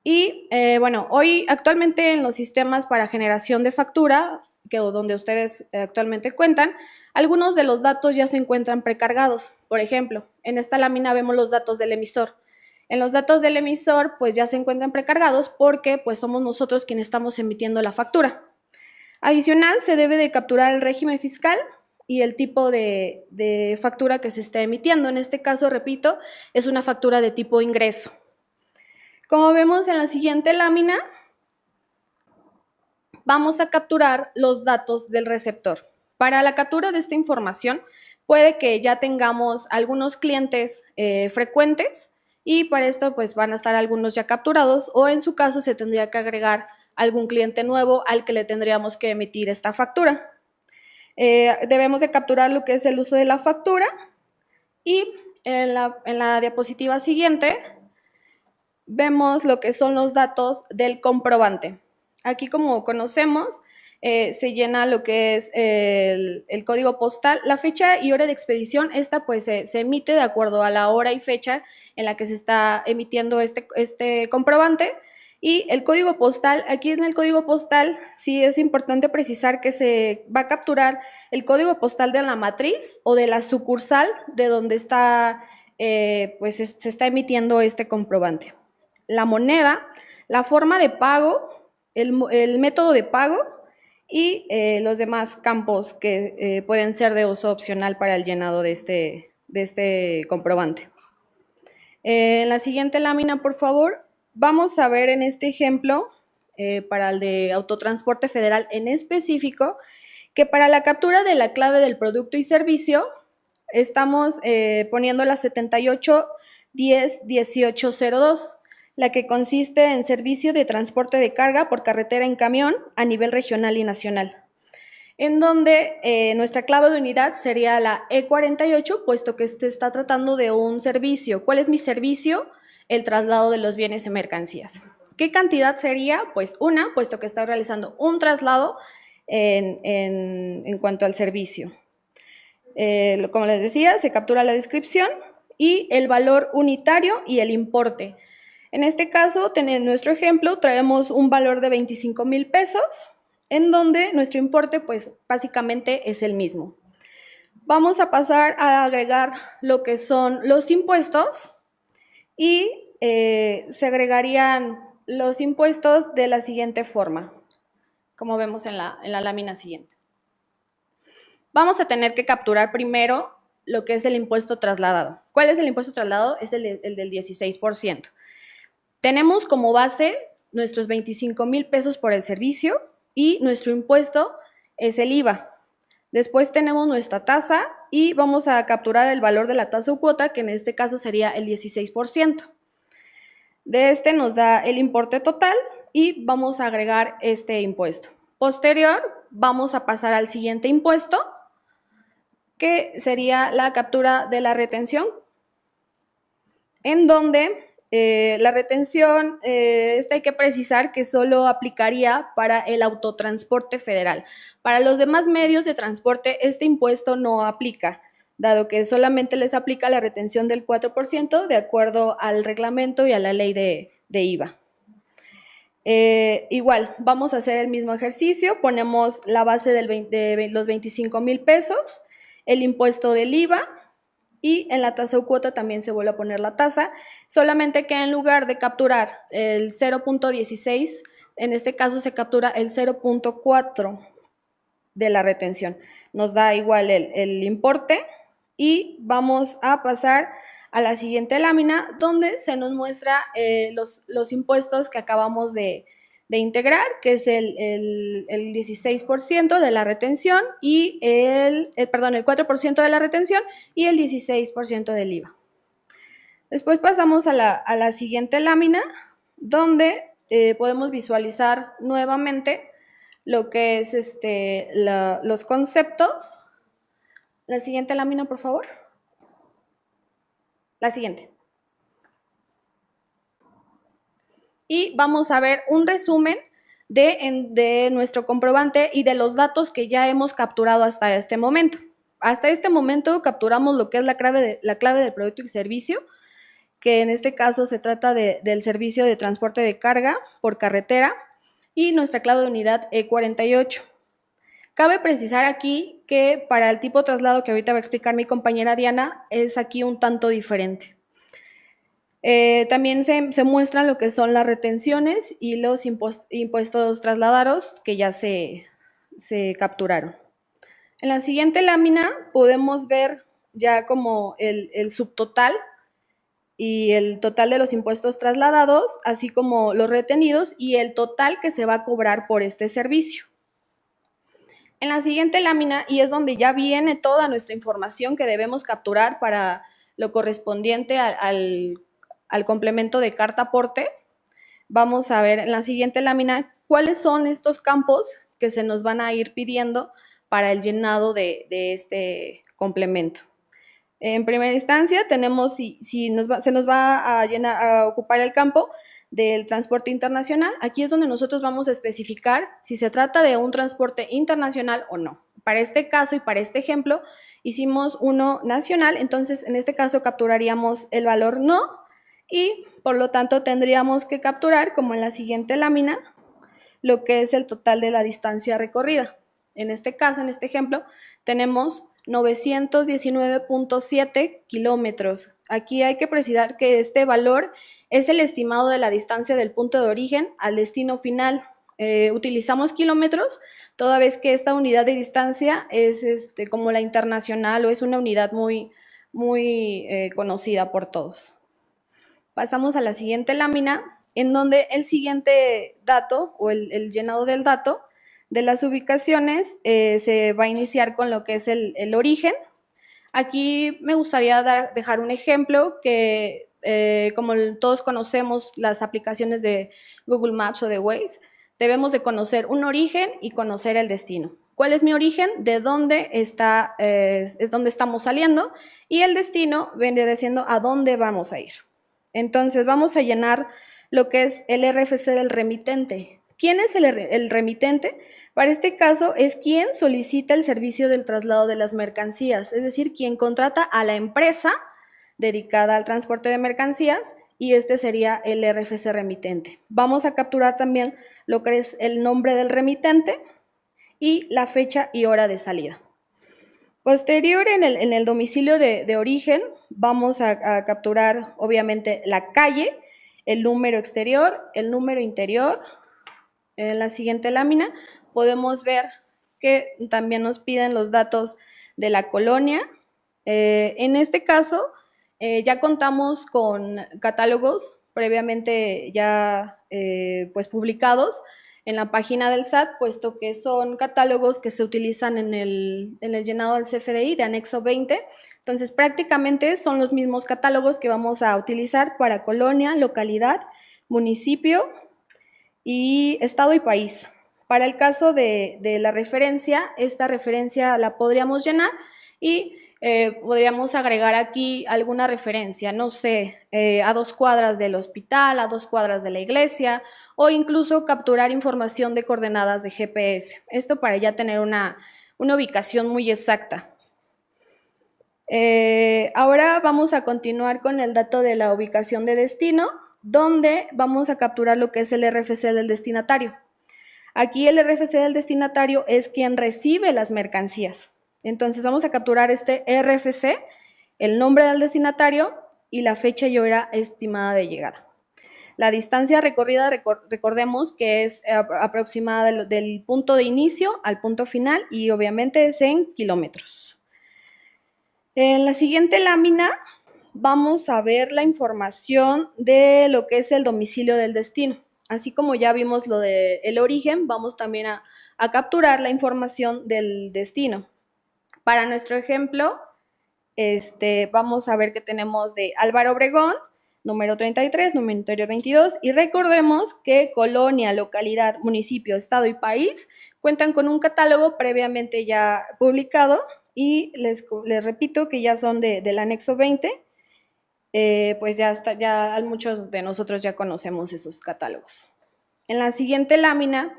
Y bueno, hoy actualmente en los sistemas para generación de factura, donde ustedes actualmente cuentan, algunos de los datos ya se encuentran precargados. Por ejemplo, en esta lámina vemos los datos del emisor. En los datos del emisor pues ya se encuentran precargados porque pues somos nosotros quienes estamos emitiendo la factura. Adicional, se debe de capturar el régimen fiscal y el tipo de factura que se está emitiendo. En este caso, repito, es una factura de tipo ingreso. Como vemos en la siguiente lámina, vamos a capturar los datos del receptor. Para la captura de esta información, puede que ya tengamos algunos clientes frecuentes y para esto pues van a estar algunos ya capturados, o en su caso se tendría que agregar algún cliente nuevo al que le tendríamos que emitir esta factura. Debemos de capturar lo que es el uso de la factura y en la diapositiva siguiente vemos lo que son los datos del comprobante. Aquí, como conocemos, se llena lo que es el código postal, la fecha y hora de expedición. Esta pues se emite de acuerdo a la hora y fecha en la que se está emitiendo este comprobante. Y el código postal, aquí en el código postal sí es importante precisar que se va a capturar el código postal de la matriz o de la sucursal de donde está, pues se está emitiendo este comprobante. La moneda, la forma de pago, el método de pago y los demás campos que pueden ser de uso opcional para el llenado de este comprobante. En la siguiente lámina, por favor, vamos a ver en este ejemplo, para el de Autotransporte Federal en específico, que para la captura de la clave del producto y servicio, estamos poniendo la 78101802, la que consiste en servicio de transporte de carga por carretera en camión a nivel regional y nacional, en donde nuestra clave de unidad sería la E48, puesto que este está tratando de un servicio. ¿Cuál es mi servicio? El traslado de los bienes y mercancías. ¿Qué cantidad sería? Pues una, puesto que está realizando un traslado en cuanto al servicio. Como les decía, se captura la descripción y el valor unitario y el importe. En este caso, en nuestro ejemplo, traemos un valor de 25,000 pesos, en donde nuestro importe, pues, básicamente es el mismo. Vamos a pasar a agregar lo que son los impuestos y se agregarían los impuestos de la siguiente forma, como vemos en la lámina siguiente. Vamos a tener que capturar primero lo que es el impuesto trasladado. ¿Cuál es el impuesto trasladado? Es el del 16%. Tenemos como base nuestros 25,000 pesos por el servicio y nuestro impuesto es el IVA. Después tenemos nuestra tasa y vamos a capturar el valor de la tasa o cuota, que en este caso sería el 16%. De este nos da el importe total y vamos a agregar este impuesto. Posterior, vamos a pasar al siguiente impuesto, que sería la captura de la retención, en donde la retención, hay que precisar que solo aplicaría para el autotransporte federal. Para los demás medios de transporte, este impuesto no aplica, dado que solamente les aplica la retención del 4% de acuerdo al reglamento y a la ley de IVA. Igual, vamos a hacer el mismo ejercicio, ponemos la base de los 25,000 pesos, el impuesto del IVA, y en la tasa o cuota también se vuelve a poner la tasa, solamente que en lugar de capturar el 0.16, en este caso se captura el 0.4 de la retención. Nos da igual el importe y vamos a pasar a la siguiente lámina, donde se nos muestra los impuestos que acabamos de integrar, que es el 16% de la retención y el 4% de la retención y el 16% del IVA. Después pasamos a la siguiente lámina, donde podemos visualizar nuevamente lo que es los conceptos. La siguiente lámina, por favor. La siguiente. Y vamos a ver un resumen de nuestro comprobante y de los datos que ya hemos capturado hasta este momento. Hasta este momento capturamos lo que es la clave del producto y servicio, que en este caso se trata del servicio de transporte de carga por carretera, y nuestra clave de unidad E48. Cabe precisar aquí que para el tipo de traslado que ahorita va a explicar mi compañera Diana, es aquí un tanto diferente. También se muestran lo que son las retenciones y los impuestos trasladados que ya se capturaron. En la siguiente lámina podemos ver ya como el subtotal y el total de los impuestos trasladados, así como los retenidos y el total que se va a cobrar por este servicio. En la siguiente lámina, y es donde ya viene toda nuestra información que debemos capturar para lo correspondiente al complemento de carta aporte, vamos a ver en la siguiente lámina cuáles son estos campos que se nos van a ir pidiendo para el llenado de este complemento. En primera instancia tenemos se nos va a ocupar el campo del transporte internacional. Aquí es donde nosotros vamos a especificar si se trata de un transporte internacional o no. Para este caso y para este ejemplo hicimos uno nacional, entonces en este caso capturaríamos el valor no y por lo tanto tendríamos que capturar, como en la siguiente lámina, lo que es el total de la distancia recorrida. En este caso, en este ejemplo, tenemos 919.7 kilómetros. Aquí hay que precisar que este valor es el estimado de la distancia del punto de origen al destino final. Utilizamos kilómetros toda vez que esta unidad de distancia es como la internacional o es una unidad muy conocida por todos. Pasamos a la siguiente lámina, en donde el siguiente dato o el llenado del dato de las ubicaciones se va a iniciar con lo que es el origen. Aquí me gustaría dejar un ejemplo que, como todos conocemos las aplicaciones de Google Maps o de Waze, debemos de conocer un origen y conocer el destino. ¿Cuál es mi origen? De dónde es donde estamos saliendo, y el destino viene diciendo a dónde vamos a ir. Entonces vamos a llenar lo que es el RFC del remitente. ¿Quién es el remitente? Para este caso es quien solicita el servicio del traslado de las mercancías, es decir, quien contrata a la empresa dedicada al transporte de mercancías, y este sería el RFC remitente. Vamos a capturar también lo que es el nombre del remitente y la fecha y hora de salida. Posterior, en el domicilio de origen, vamos a capturar obviamente la calle, el número exterior, el número interior. En la siguiente lámina podemos ver que también nos piden los datos de la colonia. En este caso, ya contamos con catálogos previamente ya pues publicados en la página del SAT, puesto que son catálogos que se utilizan en el llenado del CFDI de anexo 20. Entonces, prácticamente son los mismos catálogos que vamos a utilizar para colonia, localidad, municipio y estado y país. Para el caso de la referencia, esta referencia la podríamos llenar y podríamos agregar aquí alguna referencia, no sé, a 2 cuadras del hospital, a 2 cuadras de la iglesia, o incluso capturar información de coordenadas de GPS. Esto para ya tener una ubicación muy exacta. Ahora vamos a continuar con el dato de la ubicación de destino, donde vamos a capturar lo que es el RFC del destinatario. Aquí el RFC del destinatario es quien recibe las mercancías. Entonces vamos a capturar este RFC, el nombre del destinatario y la fecha y hora estimada de llegada. La distancia recorrida, recordemos que es aproximada del punto de inicio al punto final y obviamente es en kilómetros. En la siguiente lámina vamos a ver la información de lo que es el domicilio del destino. Así como ya vimos lo del origen, vamos también a capturar la información del destino. Para nuestro ejemplo, vamos a ver que tenemos de Álvaro Obregón, número 33, número interior 22, y recordemos que colonia, localidad, municipio, estado y país cuentan con un catálogo previamente ya publicado, y les repito que ya son del anexo 20, pues ya muchos de nosotros ya conocemos esos catálogos. En la siguiente lámina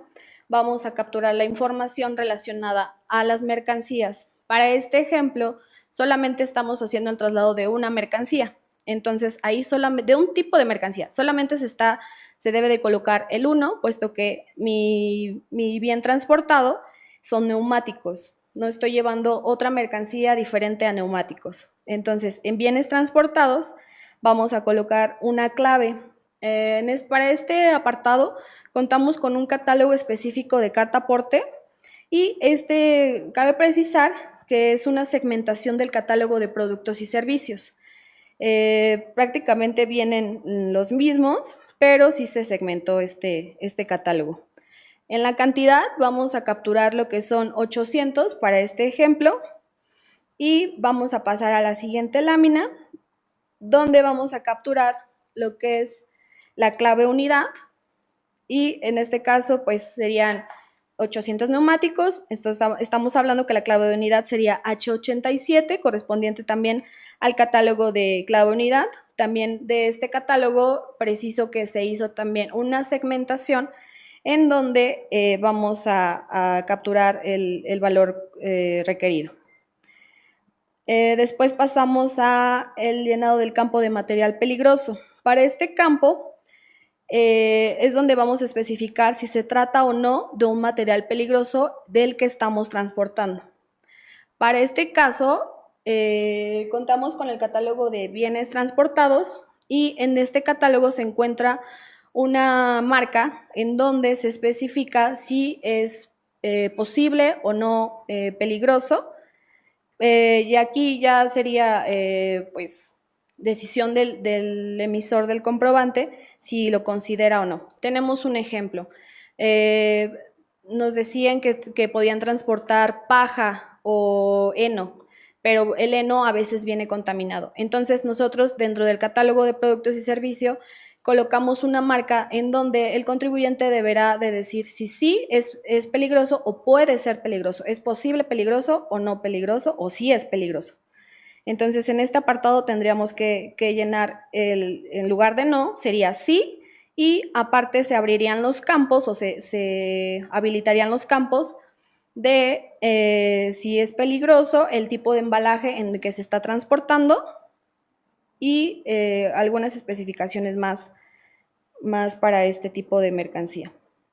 vamos a capturar la información relacionada a las mercancías. Para este ejemplo, solamente estamos haciendo el traslado de una mercancía. Entonces, ahí solamente, de un tipo de mercancía, solamente se debe de colocar el 1, puesto que mi bien transportado son neumáticos. No estoy llevando otra mercancía diferente a neumáticos. Entonces, en bienes transportados vamos a colocar una clave. Para este apartado contamos con un catálogo específico de carta aporte y cabe precisar que es una segmentación del catálogo de productos y servicios. Prácticamente vienen los mismos, pero sí se segmentó este catálogo. En la cantidad vamos a capturar lo que son 800 para este ejemplo y vamos a pasar a la siguiente lámina donde vamos a capturar lo que es la clave unidad y en este caso pues serían 800 neumáticos. Estamos hablando que la clave de unidad sería H87, correspondiente también al catálogo de clave unidad. También de este catálogo preciso que se hizo también una segmentación en donde vamos a capturar el valor requerido. Después pasamos a el llenado del campo de material peligroso. Para este campo es donde vamos a especificar si se trata o no de un material peligroso del que estamos transportando. Para este caso, contamos con el catálogo de bienes transportados y en este catálogo se encuentra una marca en donde se especifica si es posible o no peligroso. Y aquí ya sería pues decisión del emisor del comprobante si lo considera o no. Tenemos un ejemplo. Nos decían que podían transportar paja o heno, pero el heno a veces viene contaminado. Entonces nosotros dentro del catálogo de productos y servicios colocamos una marca en donde el contribuyente deberá de decir si sí es peligroso o puede ser peligroso, es posible peligroso o no peligroso o sí es peligroso. Entonces en este apartado tendríamos que llenar en lugar de no, sería sí y aparte se abrirían los campos o se habilitarían los campos de si es peligroso, el tipo de embalaje en el que se está transportando y algunas especificaciones más para este tipo de mercancía.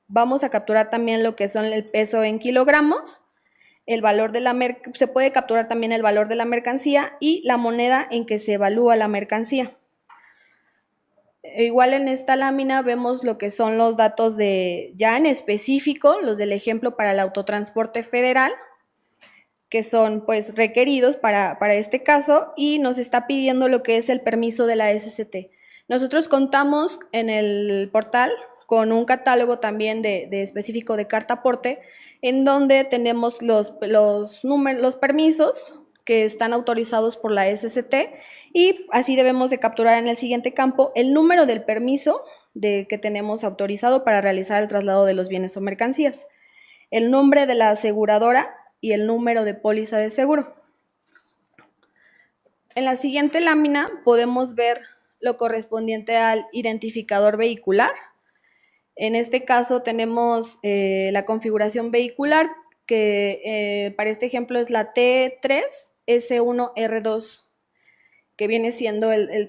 Vamos a capturar también lo que son el peso en kilogramos, el valor de se puede capturar también el valor de la mercancía y la moneda en que se evalúa la mercancía. Igual en esta lámina vemos lo que son los datos ya en específico, los del ejemplo para el autotransporte federal, que son pues requeridos para este caso y nos está pidiendo lo que es el permiso de la SCT. Nosotros contamos en el portal con un catálogo también de específico de carta aporte en donde tenemos los permisos que están autorizados por la SCT y así debemos de capturar en el siguiente campo el número del permiso que tenemos autorizado para realizar el traslado de los bienes o mercancías, el nombre de la aseguradora y el número de póliza de seguro. En la siguiente lámina podemos ver lo correspondiente al identificador vehicular. En este caso tenemos la configuración vehicular que para este ejemplo es la T3S1R2 que viene siendo el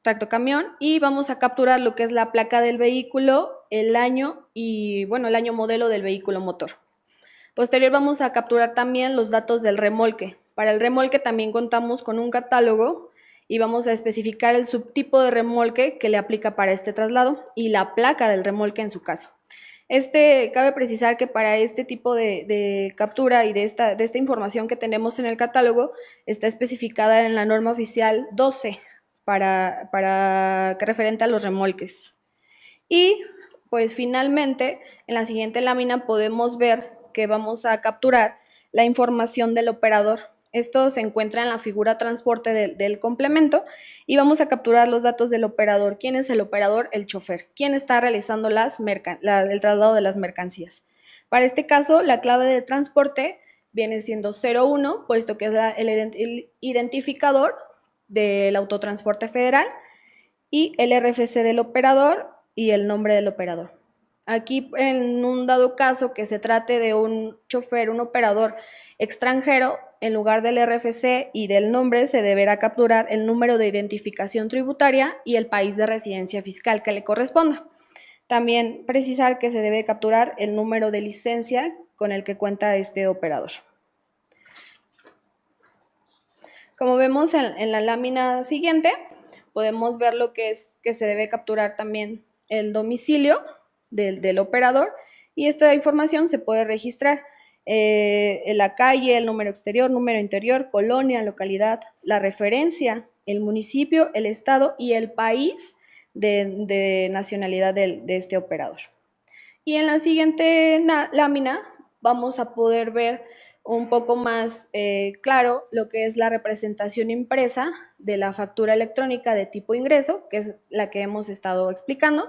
tractocamión y vamos a capturar lo que es la placa del vehículo, el año y bueno, el año modelo del vehículo motor. Posterior vamos a capturar también los datos del remolque. Para el remolque también contamos con un catálogo y vamos a especificar el subtipo de remolque que le aplica para este traslado y la placa del remolque en su caso. Cabe precisar que para este tipo de captura y de esta información que tenemos en el catálogo está especificada en la norma oficial 12 para que referente a los remolques. Y pues finalmente en la siguiente lámina podemos ver que vamos a capturar la información del operador. Esto se encuentra en la figura transporte del complemento y vamos a capturar los datos del operador. ¿Quién es el operador? El chofer. ¿Quién está realizando el traslado de las mercancías? Para este caso, la clave de transporte viene siendo 01, puesto que es el identificador del autotransporte federal y el RFC del operador y el nombre del operador. Aquí, en un dado caso que se trate de un chofer, un operador extranjero, en lugar del RFC y del nombre se deberá capturar el número de identificación tributaria y el país de residencia fiscal que le corresponda. También precisar que se debe capturar el número de licencia con el que cuenta este operador. Como vemos en la lámina siguiente, podemos ver lo que es que se debe capturar también el domicilio del operador, y esta información se puede registrar en la calle, el número exterior, número interior, colonia, localidad, la referencia, el municipio, el estado y el país de nacionalidad de este operador. Y en la siguiente lámina vamos a poder ver un poco más claro lo que es la representación impresa de la factura electrónica de tipo ingreso, que es la que hemos estado explicando,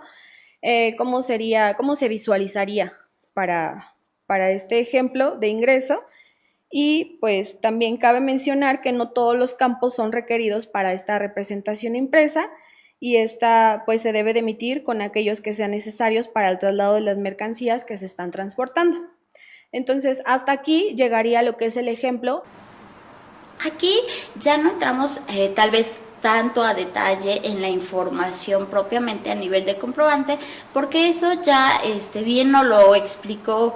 cómo se visualizaría para este ejemplo de ingreso. Y pues también cabe mencionar que no todos los campos son requeridos para esta representación impresa, y esta pues se debe de emitir con aquellos que sean necesarios para el traslado de las mercancías que se están transportando. Entonces, hasta aquí llegaría lo que es el ejemplo. Aquí ya no entramos tal vez tanto a detalle en la información propiamente a nivel de comprobante, porque eso ya bien nos lo explicó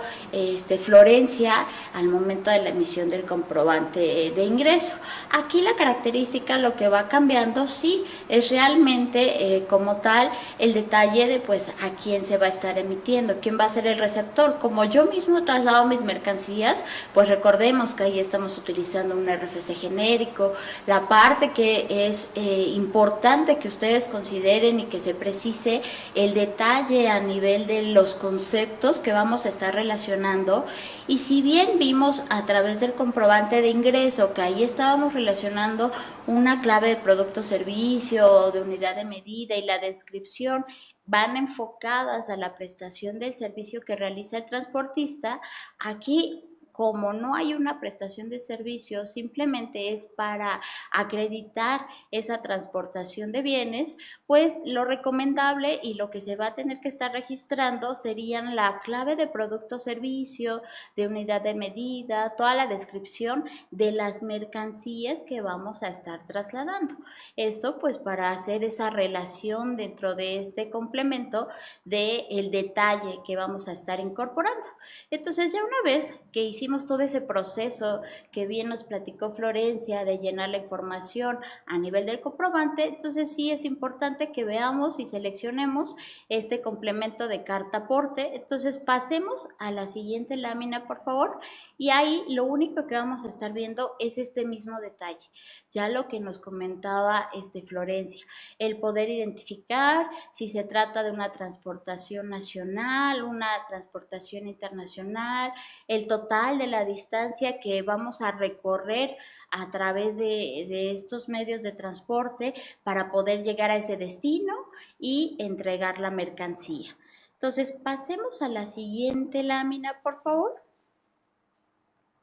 Florencia al momento de la emisión del comprobante de ingreso. Aquí la característica, lo que va cambiando, sí, es realmente como tal el detalle de pues a quién se va a estar emitiendo, quién va a ser el receptor. Como yo mismo traslado mis mercancías, pues recordemos que ahí estamos utilizando un RFC genérico. La parte que es importante que ustedes consideren y que se precise el detalle a nivel de los conceptos que vamos a estar relacionando. Y si bien vimos a través del comprobante de ingreso que ahí estábamos relacionando una clave de producto servicio, de unidad de medida, y la descripción van enfocadas a la prestación del servicio que realiza el transportista, aquí, como no hay una prestación de servicio, simplemente es para acreditar esa transportación de bienes, pues lo recomendable y lo que se va a tener que estar registrando serían la clave de producto o servicio, de unidad de medida, toda la descripción de las mercancías que vamos a estar trasladando. Esto pues para hacer esa relación dentro de este complemento del detalle que vamos a estar incorporando. Entonces ya una vez que hicimos todo ese proceso que bien nos platicó Florencia de llenar la información a nivel del comprobante, entonces sí es importante que veamos y seleccionemos este complemento de carta aporte. Entonces pasemos a la siguiente lámina, por favor, y ahí lo único que vamos a estar viendo es este mismo detalle, ya lo que nos comentaba Florencia, el poder identificar si se trata de una transportación nacional, una transportación internacional, el total de la distancia que vamos a recorrer a través de estos medios de transporte para poder llegar a ese destino y entregar la mercancía. Entonces, pasemos a la siguiente lámina, por favor.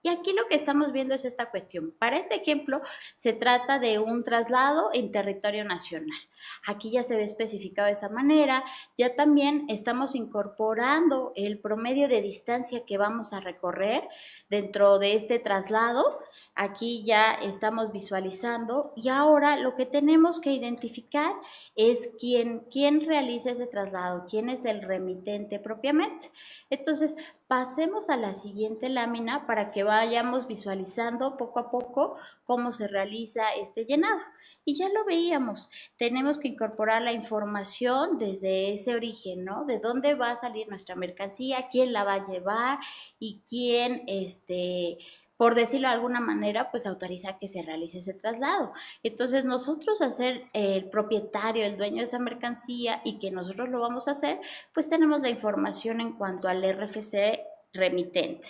Y aquí lo que estamos viendo es esta cuestión. Para este ejemplo, se trata de un traslado en territorio nacional. Aquí ya se ve especificado de esa manera. Ya también estamos incorporando el promedio de distancia que vamos a recorrer dentro de este traslado. Aquí ya estamos visualizando, y ahora lo que tenemos que identificar es quién realiza ese traslado, quién es el remitente propiamente. Entonces, pasemos a la siguiente lámina para que vayamos visualizando poco a poco cómo se realiza este llenado. Y ya lo veíamos, tenemos que incorporar la información desde ese origen, ¿no? De dónde va a salir nuestra mercancía, quién la va a llevar y quién, por decirlo de alguna manera, pues autoriza que se realice ese traslado. Entonces nosotros, a ser el propietario, el dueño de esa mercancía, y que nosotros lo vamos a hacer, pues tenemos la información en cuanto al RFC remitente.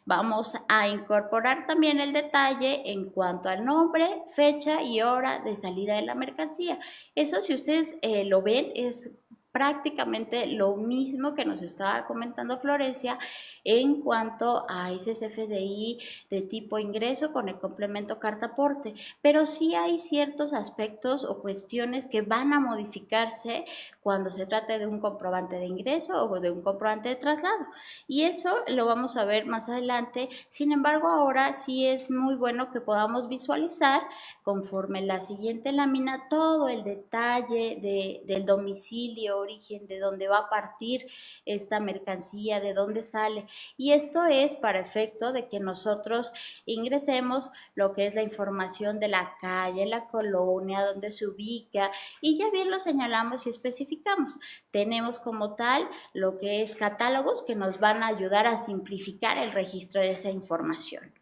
Vamos a incorporar también el detalle en cuanto al nombre, fecha y hora de salida de la mercancía. Eso, si ustedes lo ven, es prácticamente lo mismo que nos estaba comentando Florencia en cuanto a ese CFDI de tipo ingreso con el complemento carta aporte, pero sí hay ciertos aspectos o cuestiones que van a modificarse cuando se trate de un comprobante de ingreso o de un comprobante de traslado, y eso lo vamos a ver más adelante. Sin embargo, ahora sí es muy bueno que podamos visualizar conforme la siguiente lámina todo el detalle del domicilio, origen, de dónde va a partir esta mercancía, de dónde sale. Y esto es para efecto de que nosotros ingresemos lo que es la información de la calle, la colonia, dónde se ubica, y ya bien lo señalamos y especificamos. Tenemos como tal lo que es catálogos que nos van a ayudar a simplificar el registro de esa información.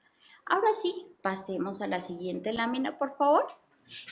Ahora sí, pasemos a la siguiente lámina, por favor.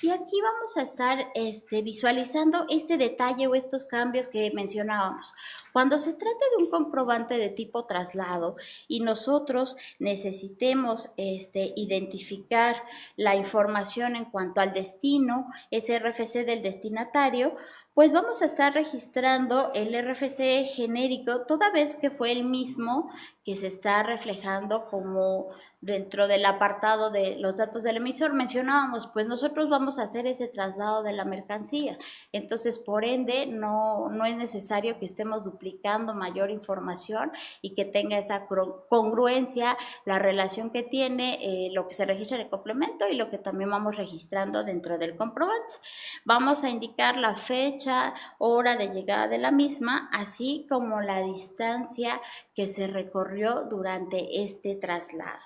Y aquí vamos a estar visualizando este detalle o estos cambios que mencionábamos. Cuando se trata de un comprobante de tipo traslado y nosotros necesitemos identificar la información en cuanto al destino, ese RFC del destinatario, pues vamos a estar registrando el RFC genérico toda vez que fue el mismo que se está reflejando como dentro del apartado de los datos del emisor. Mencionábamos, pues nosotros vamos a hacer ese traslado de la mercancía, entonces por ende no es necesario que estemos duplicando mayor información y que tenga esa congruencia la relación que tiene lo que se registra en el complemento y lo que también vamos registrando dentro del comprobante. Vamos a indicar la fecha, hora de llegada de la misma, así como la distancia que se recorrió durante este traslado.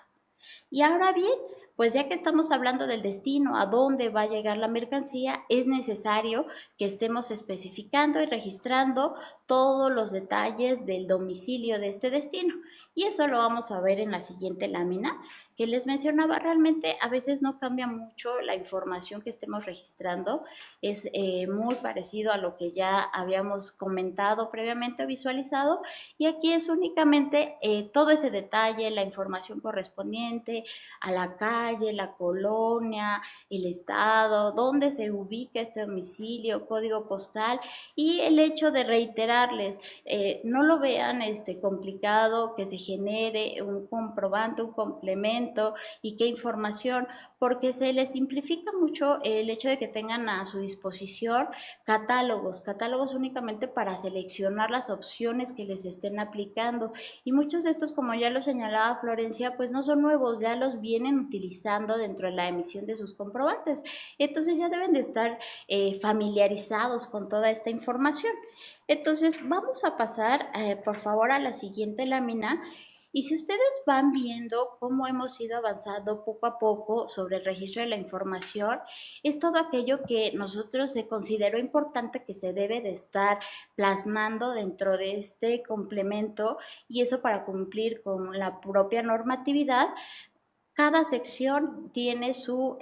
Y ahora bien, pues ya que estamos hablando del destino, a dónde va a llegar la mercancía, es necesario que estemos especificando y registrando todos los detalles del domicilio de este destino. Y eso lo vamos a ver en la siguiente lámina que les mencionaba. Realmente a veces no cambia mucho la información que estemos registrando, es muy parecido a lo que ya habíamos comentado previamente o visualizado, y aquí es únicamente todo ese detalle, la información correspondiente a la calle, la colonia, el estado, dónde se ubica este domicilio, código postal, y el hecho de reiterarles, no lo vean complicado que se genere un comprobante, un complemento y qué información, porque se les simplifica mucho el hecho de que tengan a su disposición catálogos únicamente para seleccionar las opciones que les estén aplicando, y muchos de estos, como ya lo señalaba Florencia, pues no son nuevos, ya los vienen utilizando dentro de la emisión de sus comprobantes, entonces ya deben de estar familiarizados con toda esta información. Entonces vamos a pasar por favor a la siguiente lámina. Y si ustedes van viendo cómo hemos ido avanzando poco a poco sobre el registro de la información, es todo aquello que nosotros se consideró importante que se debe de estar plasmando dentro de este complemento, y eso para cumplir con la propia normatividad. Cada sección tiene su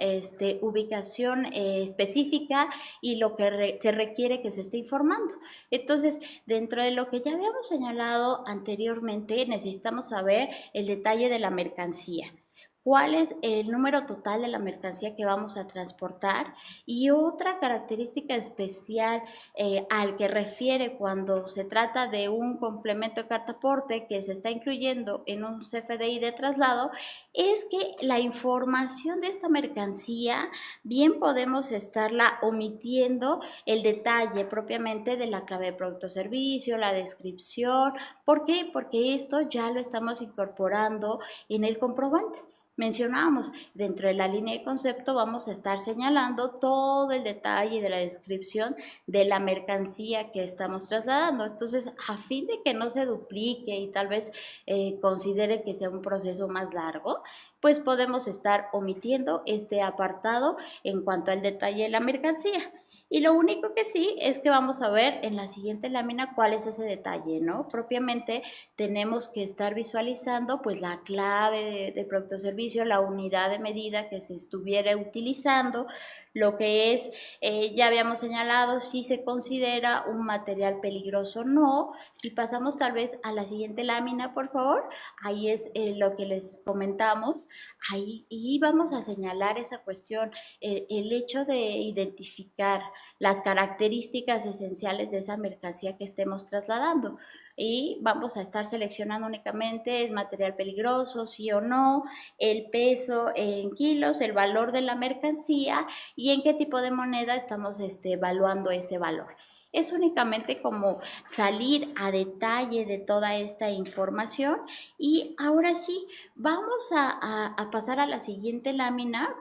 ubicación específica y lo que se requiere que se esté informando. Entonces, dentro de lo que ya habíamos señalado anteriormente, necesitamos saber el detalle de la mercancía. ¿Cuál es el número total de la mercancía que vamos a transportar? Y otra característica especial al que refiere cuando se trata de un complemento de carta aporte que se está incluyendo en un CFDI de traslado, es que la información de esta mercancía bien podemos estarla omitiendo el detalle propiamente de la clave de producto o servicio, la descripción. ¿Por qué? Porque esto ya lo estamos incorporando en el comprobante. Mencionábamos, dentro de la línea de concepto vamos a estar señalando todo el detalle de la descripción de la mercancía que estamos trasladando. Entonces, a fin de que no se duplique y tal vez considere que sea un proceso más largo, pues podemos estar omitiendo este apartado en cuanto al detalle de la mercancía. Y lo único que sí es que vamos a ver en la siguiente lámina cuál es ese detalle, ¿no? Propiamente tenemos que estar visualizando pues la clave de producto o servicio, la unidad de medida que se estuviera utilizando, lo que es, ya habíamos señalado si se considera un material peligroso o no. Si pasamos tal vez a la siguiente lámina, por favor, ahí es lo que les comentamos, ahí y vamos a señalar esa cuestión, el hecho de identificar las características esenciales de esa mercancía que estemos trasladando. Y vamos a estar seleccionando únicamente es material peligroso, sí o no, el peso en kilos, el valor de la mercancía y en qué tipo de moneda estamos evaluando ese valor. Es únicamente como salir a detalle de toda esta información y ahora sí, vamos a pasar a la siguiente lámina,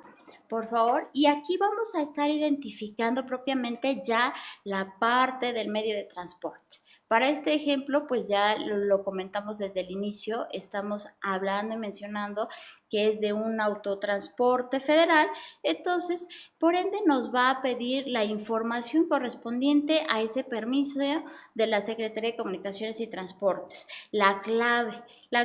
por favor, y aquí vamos a estar identificando propiamente ya la parte del medio de transporte. Para este ejemplo, pues ya lo comentamos desde el inicio, estamos hablando y mencionando que es de un autotransporte federal, entonces, por ende, nos va a pedir la información correspondiente a ese permiso de la Secretaría de Comunicaciones y Transportes, la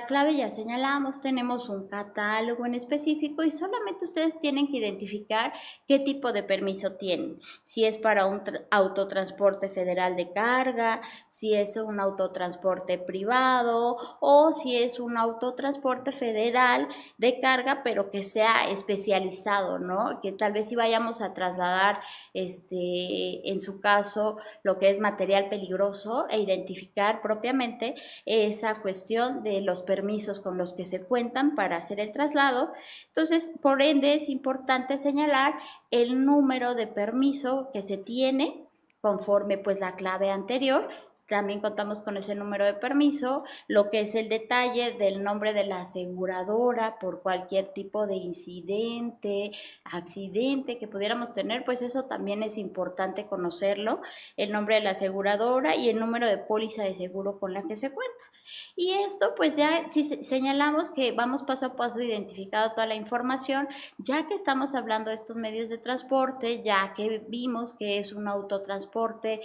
clave ya señalamos, tenemos un catálogo en específico y solamente ustedes tienen que identificar qué tipo de permiso tienen, si es para un autotransporte federal de carga, si es un autotransporte privado o si es un autotransporte federal de carga, pero que sea especializado, ¿no? Que tal vez si vayamos a trasladar, en su caso, lo que es material peligroso e identificar propiamente esa cuestión de los permisos con los que se cuentan para hacer el traslado. Entonces, por ende, es importante señalar el número de permiso que se tiene conforme pues la clave anterior. También contamos con ese número de permiso, lo que es el detalle del nombre de la aseguradora por cualquier tipo de incidente, accidente que pudiéramos tener, pues eso también es importante conocerlo, el nombre de la aseguradora y el número de póliza de seguro con la que se cuenta. Y esto pues ya si señalamos que vamos paso a paso identificado toda la información, ya que estamos hablando de estos medios de transporte, ya que vimos que es un autotransporte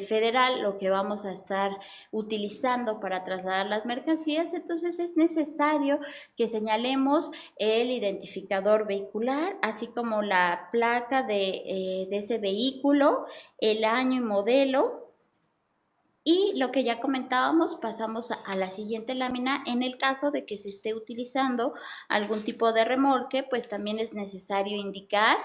federal lo que vamos a estar utilizando para trasladar las mercancías, entonces es necesario que señalemos el identificador vehicular, así como la placa de ese vehículo, el año y modelo. Y lo que ya comentábamos, pasamos a la siguiente lámina. En el caso de que se esté utilizando algún tipo de remolque, pues también es necesario indicar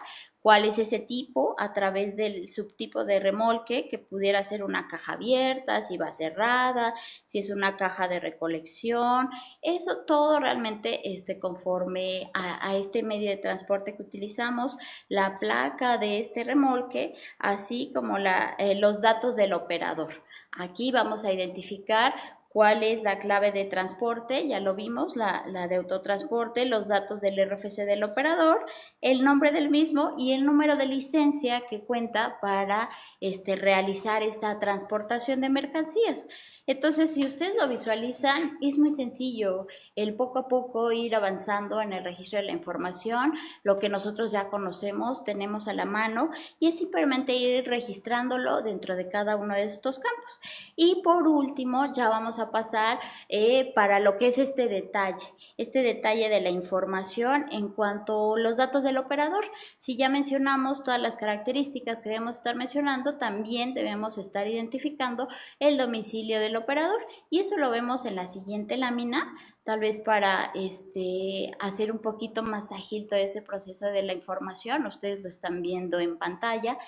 cuál es ese tipo a través del subtipo de remolque, que pudiera ser una caja abierta, si va cerrada, si es una caja de recolección. Eso todo realmente conforme a este medio de transporte que utilizamos, la placa de este remolque, así como los datos del operador. Aquí vamos a identificar cuál es la clave de transporte, ya lo vimos, la de autotransporte, los datos del RFC del operador, el nombre del mismo y el número de licencia que cuenta para realizar esta transportación de mercancías. Entonces, si ustedes lo visualizan, es muy sencillo el poco a poco ir avanzando en el registro de la información, lo que nosotros ya conocemos, tenemos a la mano, y es simplemente ir registrándolo dentro de cada uno de estos campos. Y por último, ya vamos a pasar para lo que es este detalle de la información en cuanto a los datos del operador. Si ya mencionamos todas las características que debemos estar mencionando, también debemos estar identificando el domicilio del operador y eso lo vemos en la siguiente lámina, tal vez para hacer un poquito más ágil todo ese proceso de la información. Ustedes lo están viendo en pantalla.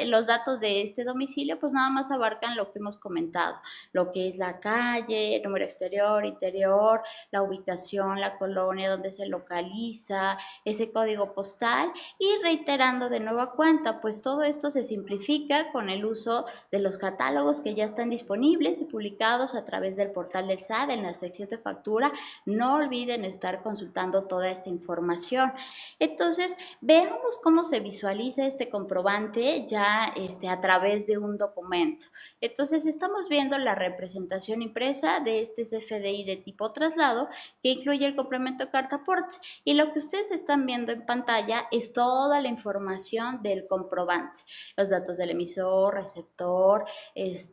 Los datos de este domicilio pues nada más abarcan lo que hemos comentado, lo que es la calle, el número exterior, interior, la ubicación, la colonia donde se localiza, ese código postal y reiterando de nueva cuenta, pues todo esto se simplifica con el uso de los catálogos que ya están disponibles y publicados a través del portal del SAT en la sección de factura. No olviden estar consultando toda esta información. Entonces, veamos cómo se visualiza este comprobante ya a través de un documento. Entonces, estamos viendo la representación impresa de este CFDI de tipo traslado que incluye el complemento de carta aporte y lo que ustedes están viendo en pantalla es toda la información del comprobante, los datos del emisor, receptor,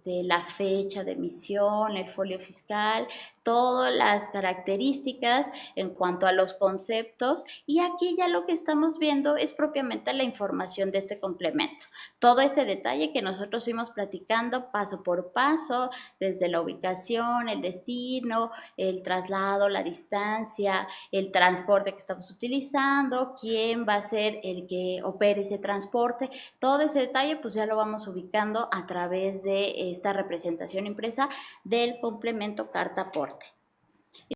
la fecha de emisión, el folio fiscal, todas las características en cuanto a los conceptos, y aquí ya lo que estamos viendo es propiamente la información de este complemento. Todo este detalle que nosotros fuimos platicando paso por paso, desde la ubicación, el destino, el traslado, la distancia, el transporte que estamos utilizando, quién va a ser el que opere ese transporte, todo ese detalle pues ya lo vamos ubicando a través de esta representación impresa del complemento carta aporte.